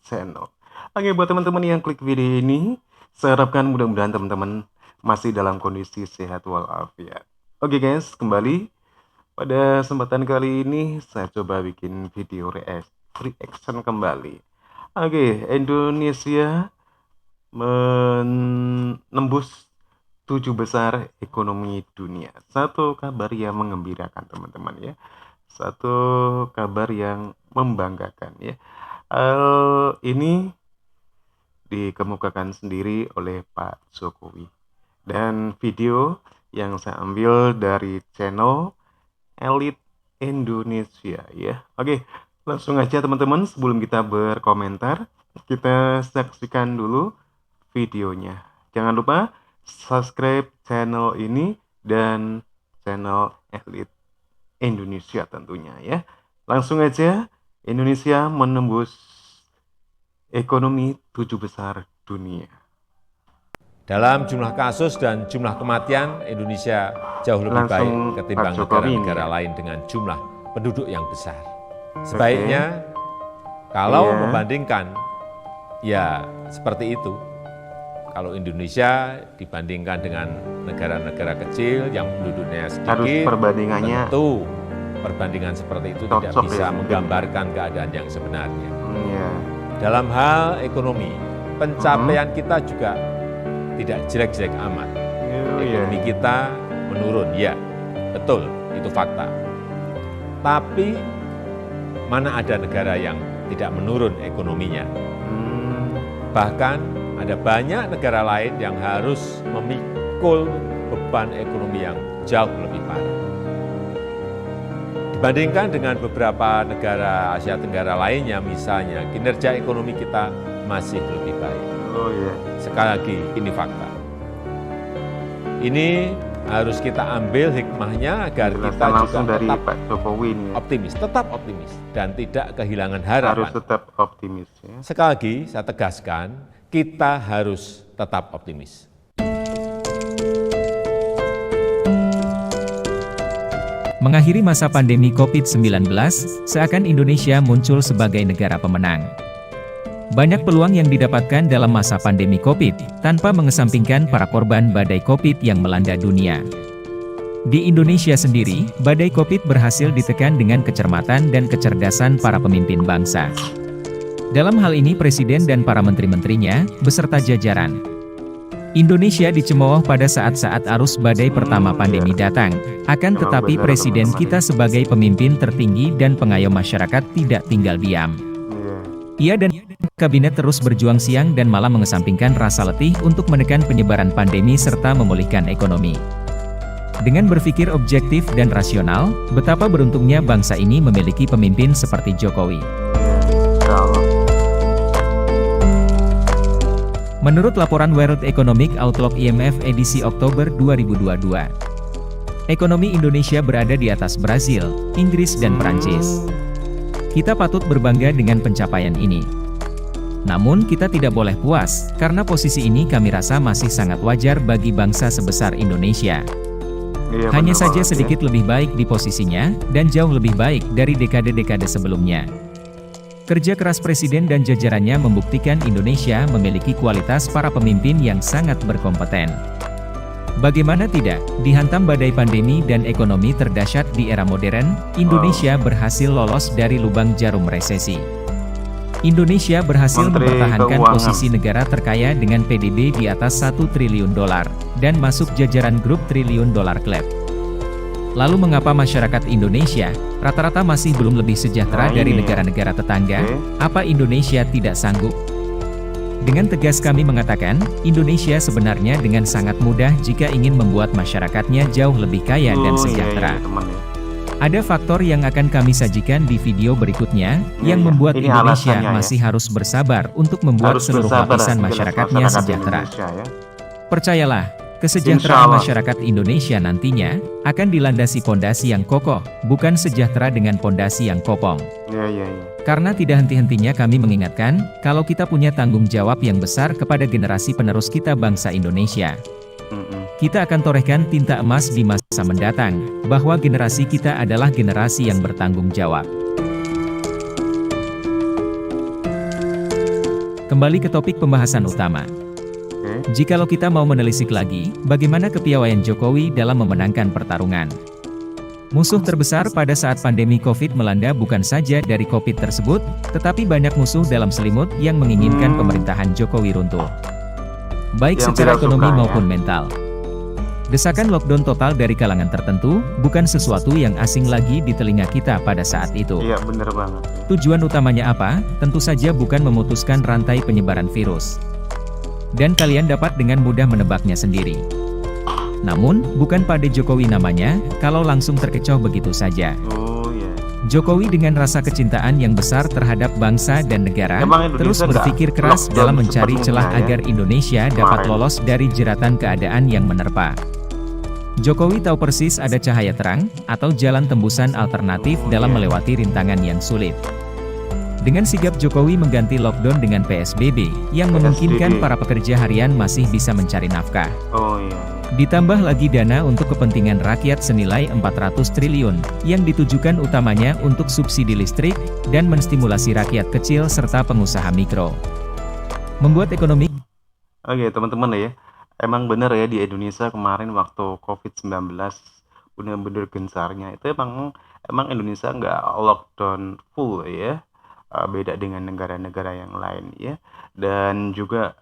channel. Oke, buat teman-teman yang klik video ini, saya harapkan mudah-mudahan teman-teman masih dalam kondisi sehat walafiat. Oke guys, kembali pada kesempatan kali ini saya coba bikin video reaction kembali. Oke, Indonesia menembus 7 besar ekonomi dunia. Satu kabar yang mengembirakan teman-teman ya. Satu kabar yang membanggakan ya. Hal ini dikemukakan sendiri oleh Pak Jokowi. Dan video yang saya ambil dari channel Elit Indonesia ya. Oke, langsung aja teman-teman, sebelum kita berkomentar, kita saksikan dulu videonya. Jangan lupa subscribe channel ini dan channel Elit Indonesia tentunya ya. Langsung aja, Indonesia menembus ekonomi 7 besar dunia. Dalam jumlah kasus dan jumlah kematian, Indonesia jauh lebih baik ketimbang negara-negara lain dengan jumlah penduduk yang besar. Sebaiknya kalau membandingkan, ya seperti itu. Kalau Indonesia dibandingkan dengan negara-negara kecil yang penduduknya sedikit, tentu perbandingan seperti itu tidak bisa menggambarkan keadaan yang sebenarnya. Dalam hal ekonomi, pencapaian kita juga tidak jelek-jelek amat. Ekonomi kita menurun, ya betul, itu fakta. Tapi mana ada negara yang tidak menurun ekonominya? Bahkan ada banyak negara lain yang harus memikul beban ekonomi yang jauh lebih parah. Dibandingkan dengan beberapa negara Asia Tenggara lainnya, misalnya, kinerja ekonomi kita masih lebih baik. Sekali lagi, ini fakta. Ini harus kita ambil hikmahnya agar kita juga tetap optimis, dan tidak kehilangan harapan. Harus tetap optimis ya. Sekali lagi, saya tegaskan, kita harus tetap optimis. Mengakhiri masa pandemi COVID-19, seakan Indonesia muncul sebagai negara pemenang. Banyak peluang yang didapatkan dalam masa pandemi COVID, tanpa mengesampingkan para korban badai COVID yang melanda dunia. Di Indonesia sendiri, badai COVID berhasil ditekan dengan kecermatan dan kecerdasan para pemimpin bangsa. Dalam hal ini Presiden dan para menteri-menterinya, beserta jajaran. Indonesia dicemooh pada saat-saat arus badai pertama pandemi datang. Akan tetapi Presiden kita sebagai pemimpin tertinggi dan pengayom masyarakat tidak tinggal diam. Ia dan kabinet terus berjuang siang dan malam mengesampingkan rasa letih untuk menekan penyebaran pandemi serta memulihkan ekonomi. Dengan berpikir objektif dan rasional, betapa beruntungnya bangsa ini memiliki pemimpin seperti Jokowi. Menurut laporan World Economic Outlook IMF edisi Oktober 2022, ekonomi Indonesia berada di atas Brasil, Inggris dan Perancis. Kita patut berbangga dengan pencapaian ini. Namun kita tidak boleh puas, karena posisi ini kami rasa masih sangat wajar bagi bangsa sebesar Indonesia. Hanya saja sedikit lebih baik di posisinya, dan jauh lebih baik dari dekade-dekade sebelumnya. Kerja keras Presiden dan jajarannya membuktikan Indonesia memiliki kualitas para pemimpin yang sangat berkompeten. Bagaimana tidak, dihantam badai pandemi dan ekonomi terdahsyat di era modern, Indonesia berhasil lolos dari lubang jarum resesi. Indonesia berhasil mempertahankan posisi negara terkaya dengan PDB di atas $1 triliun, dan masuk jajaran grup triliun dolar klub. Lalu mengapa masyarakat Indonesia rata-rata masih belum lebih sejahtera dari negara-negara tetangga? Apa Indonesia tidak sanggup? Dengan tegas kami mengatakan, Indonesia sebenarnya dengan sangat mudah jika ingin membuat masyarakatnya jauh lebih kaya dan sejahtera. Ada faktor yang akan kami sajikan di video berikutnya, yang membuat Indonesia masih harus bersabar untuk membuat seluruh lapisan masyarakatnya sejahtera. Percayalah, kesejahteraan masyarakat Indonesia nantinya akan dilandasi pondasi yang kokoh, bukan sejahtera dengan pondasi yang kopong. Karena tidak henti-hentinya kami mengingatkan, kalau kita punya tanggung jawab yang besar kepada generasi penerus kita bangsa Indonesia. Kita akan torehkan tinta emas di masa mendatang, bahwa generasi kita adalah generasi yang bertanggung jawab. Kembali ke topik pembahasan utama. Oke. Jikalau kita mau menelisik lagi, bagaimana kepiawaian Jokowi dalam memenangkan pertarungan? Musuh terbesar pada saat pandemi COVID melanda bukan saja dari COVID tersebut, tetapi banyak musuh dalam selimut yang menginginkan pemerintahan Jokowi runtuh. Baik Yang secara tidak ekonomi suka, ya. maupun mental. Desakan lockdown total dari kalangan tertentu, bukan sesuatu yang asing lagi di telinga kita pada saat itu. Iya, bener banget. Tujuan utamanya apa? Tentu saja bukan memutuskan rantai penyebaran virus. Dan kalian dapat dengan mudah menebaknya sendiri. Namun, bukan pada Jokowi namanya, kalau langsung terkecoh begitu saja. Oh iya. Jokowi dengan rasa kecintaan yang besar terhadap bangsa dan negara, Emang Indonesia terus nggak berpikir keras lockdown dalam mencari celah sepenuhnya, ya? agar Indonesia dapat Kemarin. lolos dari jeratan keadaan yang menerpa. Jokowi tahu persis ada cahaya terang, atau jalan tembusan alternatif dalam melewati rintangan yang sulit. Dengan sigap Jokowi mengganti lockdown dengan PSBB, yang memungkinkan para pekerja harian masih bisa mencari nafkah. Oh iya. Ditambah lagi dana untuk kepentingan rakyat senilai 400 triliun, yang ditujukan utamanya untuk subsidi listrik, dan menstimulasi rakyat kecil serta pengusaha mikro. Membuat ekonomi Oke teman-teman ya, emang bener ya di Indonesia kemarin waktu COVID-19 bener-bener gencarnya itu emang Indonesia nggak lockdown full ya. Beda dengan negara-negara yang lain ya, dan juga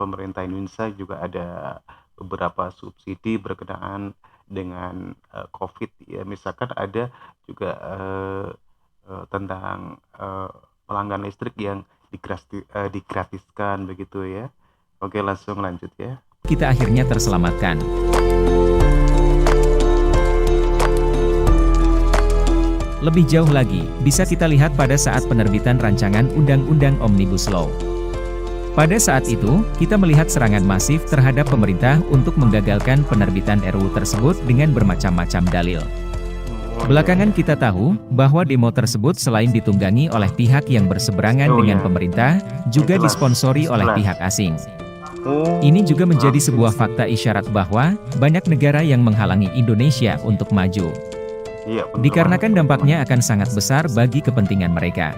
pemerintah Indonesia juga ada beberapa subsidi berkenaan dengan COVID ya, misalkan ada juga tentang pelanggan listrik yang digratiskan begitu ya. Oke, langsung lanjut ya. kita akhirnya terselamatkan. Lebih jauh lagi, bisa kita lihat pada saat penerbitan rancangan Undang-Undang Omnibus Law. Pada saat itu, kita melihat serangan masif terhadap pemerintah untuk menggagalkan penerbitan RUU tersebut dengan bermacam-macam dalil. Belakangan kita tahu, bahwa demo tersebut selain ditunggangi oleh pihak yang berseberangan dengan pemerintah, juga disponsori oleh pihak asing. Ini juga menjadi sebuah fakta isyarat bahwa, banyak negara yang menghalangi Indonesia untuk maju. Dikarenakan dampaknya akan sangat besar bagi kepentingan mereka.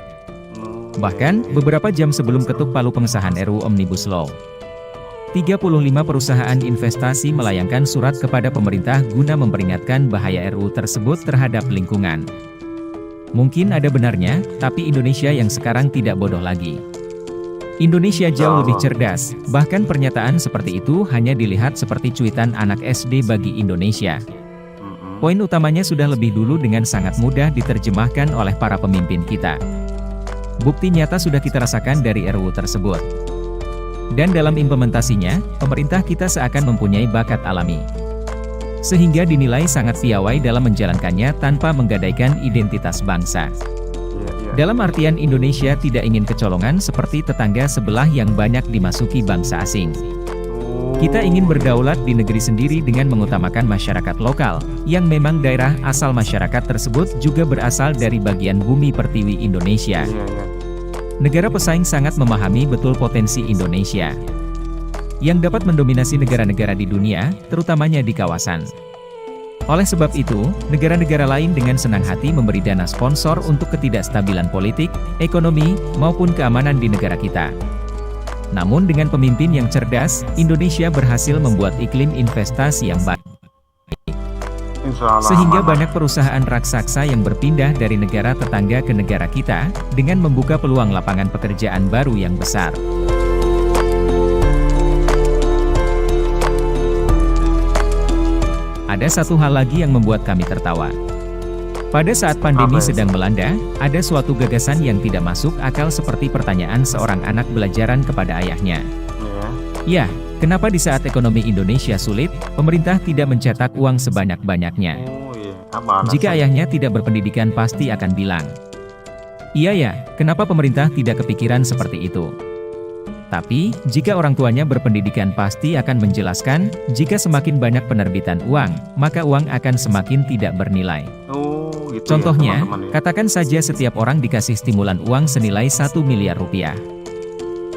Bahkan, beberapa jam sebelum ketuk palu pengesahan RUU Omnibus Law, 35 perusahaan investasi melayangkan surat kepada pemerintah guna memperingatkan bahaya RUU tersebut terhadap lingkungan. Mungkin ada benarnya, tapi Indonesia yang sekarang tidak bodoh lagi. Indonesia jauh lebih cerdas, bahkan pernyataan seperti itu hanya dilihat seperti cuitan anak SD bagi Indonesia. Poin utamanya sudah lebih dulu dengan sangat mudah diterjemahkan oleh para pemimpin kita. Bukti nyata sudah kita rasakan dari RUU tersebut. Dan dalam implementasinya, pemerintah kita seakan mempunyai bakat alami. Sehingga dinilai sangat piawai dalam menjalankannya tanpa menggadaikan identitas bangsa. Dalam artian Indonesia tidak ingin kecolongan seperti tetangga sebelah yang banyak dimasuki bangsa asing. Kita ingin berdaulat di negeri sendiri dengan mengutamakan masyarakat lokal, yang memang daerah asal masyarakat tersebut juga berasal dari bagian bumi pertiwi Indonesia. Negara pesaing sangat memahami betul potensi Indonesia, yang dapat mendominasi negara-negara di dunia, terutamanya di kawasan. Oleh sebab itu, negara-negara lain dengan senang hati memberi dana sponsor untuk ketidakstabilan politik, ekonomi, maupun keamanan di negara kita. Namun dengan pemimpin yang cerdas, Indonesia berhasil membuat iklim investasi yang baik. Sehingga banyak perusahaan raksasa yang berpindah dari negara tetangga ke negara kita, dengan membuka peluang lapangan pekerjaan baru yang besar. Ada satu hal lagi yang membuat kami tertawa. Pada saat pandemi sedang melanda, ada suatu gagasan yang tidak masuk akal seperti pertanyaan seorang anak belajaran kepada ayahnya. Ya, kenapa di saat ekonomi Indonesia sulit, pemerintah tidak mencetak uang sebanyak-banyaknya? Jika ayahnya tidak berpendidikan pasti akan bilang, iya ya, kenapa pemerintah tidak kepikiran seperti itu? Tapi, jika orang tuanya berpendidikan pasti akan menjelaskan, jika semakin banyak penerbitan uang, maka uang akan semakin tidak bernilai. Contohnya, katakan saja setiap orang dikasih stimulan uang senilai 1 miliar rupiah.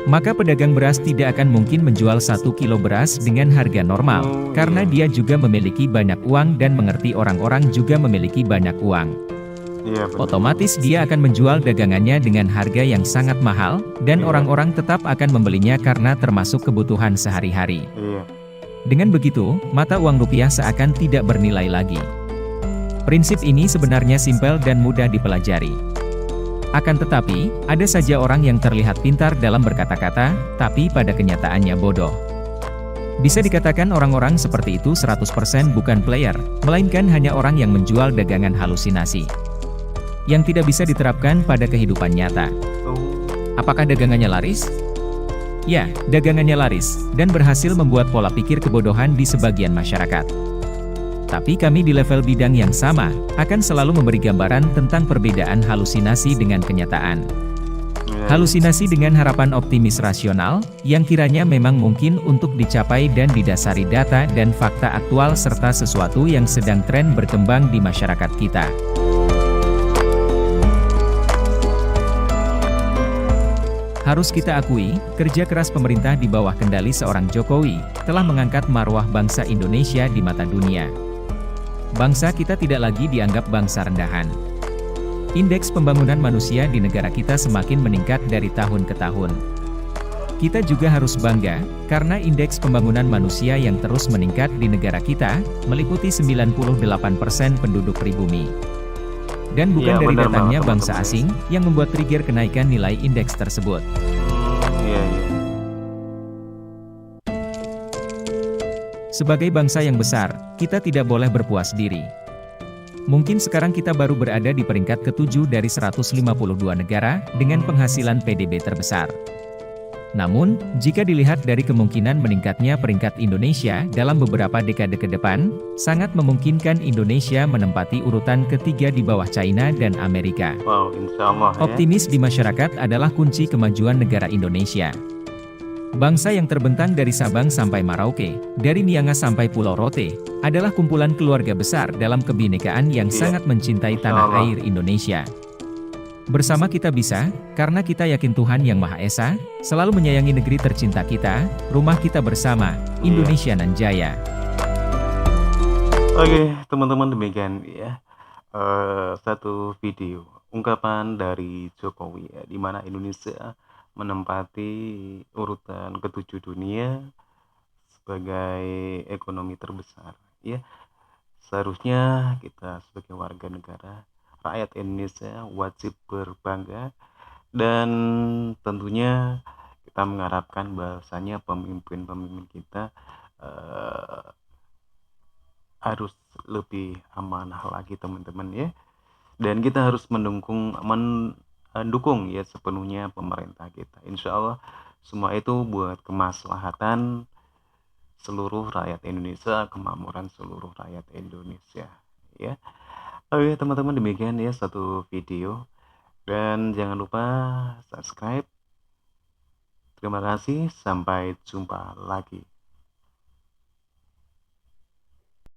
Maka pedagang beras tidak akan mungkin menjual 1 kilo beras dengan harga normal, karena dia juga memiliki banyak uang dan mengerti orang-orang juga memiliki banyak uang. Iya, benar. Otomatis dia akan menjual dagangannya dengan harga yang sangat mahal, dan Iya. orang-orang tetap akan membelinya karena termasuk kebutuhan sehari-hari. Iya. Dengan begitu, mata uang rupiah seakan tidak bernilai lagi. Prinsip ini sebenarnya simpel dan mudah dipelajari. Akan tetapi, ada saja orang yang terlihat pintar dalam berkata-kata, tapi pada kenyataannya bodoh. Bisa dikatakan orang-orang seperti itu 100% bukan player, melainkan hanya orang yang menjual dagangan halusinasi yang tidak bisa diterapkan pada kehidupan nyata. Oh. Apakah dagangannya laris? Ya, dagangannya laris, dan berhasil membuat pola pikir kebodohan di sebagian masyarakat. Tapi kami di level bidang yang sama, akan selalu memberi gambaran tentang perbedaan halusinasi dengan kenyataan. Halusinasi dengan harapan optimis rasional, yang kiranya memang mungkin untuk dicapai dan didasari data dan fakta aktual serta sesuatu yang sedang tren berkembang di masyarakat kita. Harus kita akui, kerja keras pemerintah di bawah kendali seorang Jokowi, telah mengangkat marwah bangsa Indonesia di mata dunia. Bangsa kita tidak lagi dianggap bangsa rendahan. Indeks pembangunan manusia di negara kita semakin meningkat dari tahun ke tahun. Kita juga harus bangga, karena indeks pembangunan manusia yang terus meningkat di negara kita, meliputi 98% penduduk pribumi. Dan bukan dari benar datangnya banget, bangsa teman-teman. asing, yang membuat trigger kenaikan nilai indeks tersebut. Iya. Sebagai bangsa yang besar, kita tidak boleh berpuas diri. Mungkin sekarang kita baru berada di peringkat ke-7 dari 152 negara, dengan penghasilan PDB terbesar. Namun, jika dilihat dari kemungkinan meningkatnya peringkat Indonesia dalam beberapa dekade ke depan, sangat memungkinkan Indonesia menempati urutan ketiga di bawah China dan Amerika. Wow, insya Allah ya. Optimis di masyarakat adalah kunci kemajuan negara Indonesia. Bangsa yang terbentang dari Sabang sampai Merauke, dari Miangas sampai Pulau Rote, adalah kumpulan keluarga besar dalam kebinekaan yang sangat mencintai tanah air Indonesia. Bersama kita bisa, karena kita yakin Tuhan Yang Maha Esa, selalu menyayangi negeri tercinta kita, rumah kita bersama, Indonesia nan jaya. Oke, teman-teman, demikian ya. Satu video ungkapan dari Jokowi ya, di mana Indonesia menempati urutan ke-7 dunia sebagai ekonomi terbesar ya. Seharusnya kita sebagai warga negara, rakyat Indonesia wajib berbangga, dan tentunya kita mengharapkan bahwasanya pemimpin-pemimpin kita harus lebih amanah lagi, teman-teman ya. Dan kita harus mendukung ya sepenuhnya pemerintah kita. Insya Allah semua itu buat kemaslahatan seluruh rakyat Indonesia, kemakmuran seluruh rakyat Indonesia ya. Oke teman-teman, demikian ya satu video, dan jangan lupa subscribe. Terima kasih, sampai jumpa lagi.